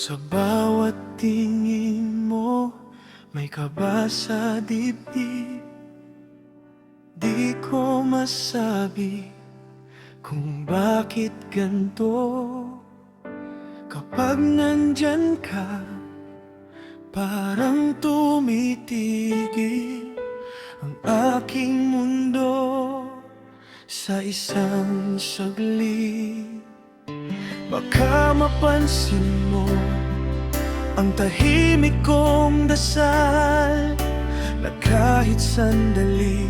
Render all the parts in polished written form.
Sa bawat tingin mo, may kaba sa dibdib. Di ko masabi kung bakit ganito. Kapag nandyan ka, parang tumitigil ang aking mundo sa isang saglit. Baka mapansin mo ang tahimik kong dasal, na kahit sandali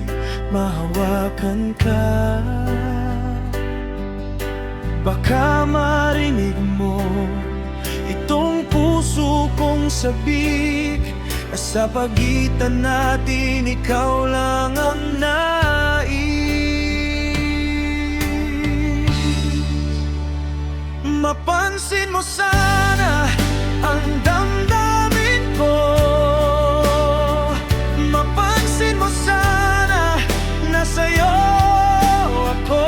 mahawakan ka. Baka marinig mo itong puso kong sabik, na sa pagitan natin ikaw lang ang nais. Mapansin mo sana ang damdamin ko. Mapansin mo sana na sa'yo ako.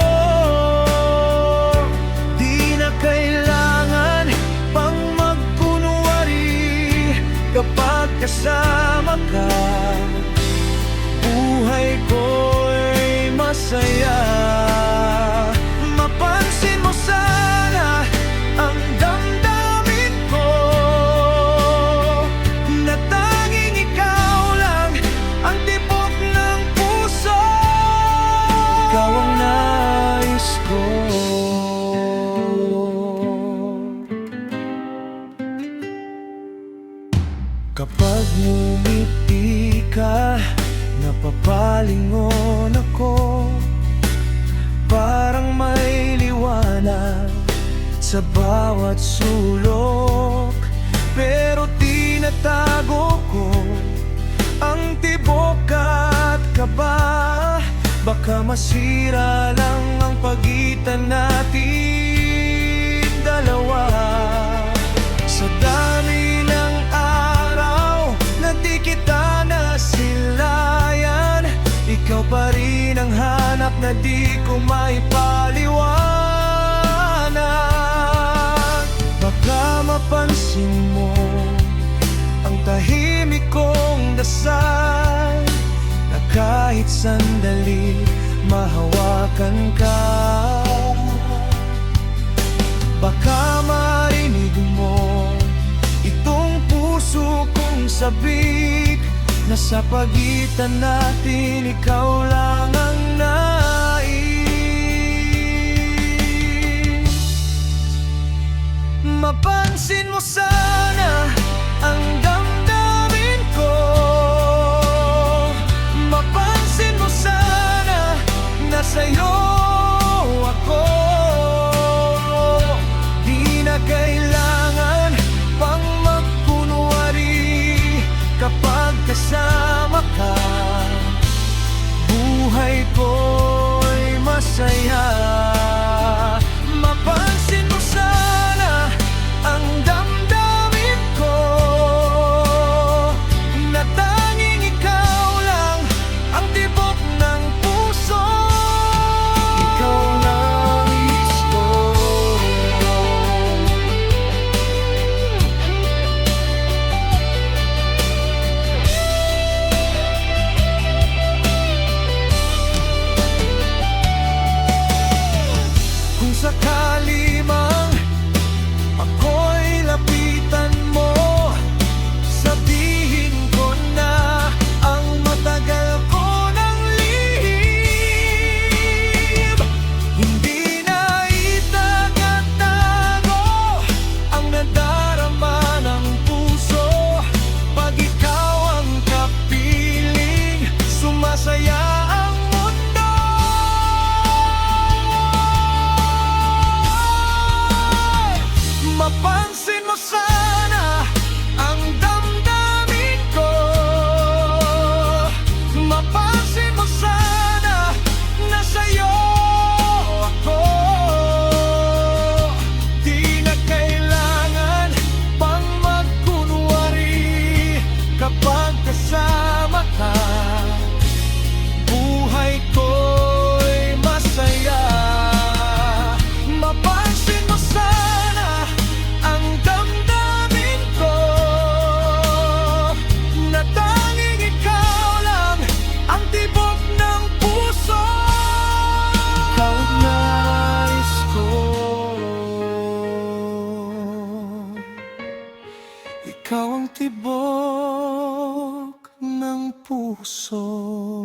Di na kailangan pang magkunwari kapag kasama ka. Buhay ko'y masaya. Mapansin mo sana ang damdamin ko, na tanging ikaw lang ang tibok ng puso. Ikaw ang nais ko. Kapag ngumiti ka, napapalingon ako. Parang may liwanag sa bawat sulok, pero tinatago ko ang tibok at kaba. Baka masira lang ang pagitan natin dalawa. Sa dami ng araw na di kita nasilayan, ikaw pa rin ang hanap na di ko maipaliwanag. Baka mapansin mo ang tahimik kong dasal, na kahit sandali mahawakan ka. Baka marinig mo itong puso kong sabik, na sa pagitan natin ikaw lang ang nais. Mapansin mo sana ang damdamin ko. Mapansin mo sana na sa'yo ako. Di na kailangan pang magkunwari kapag kasama ka. Buhay ko'y masaya. Mapansin mo sana ang damdamin puso.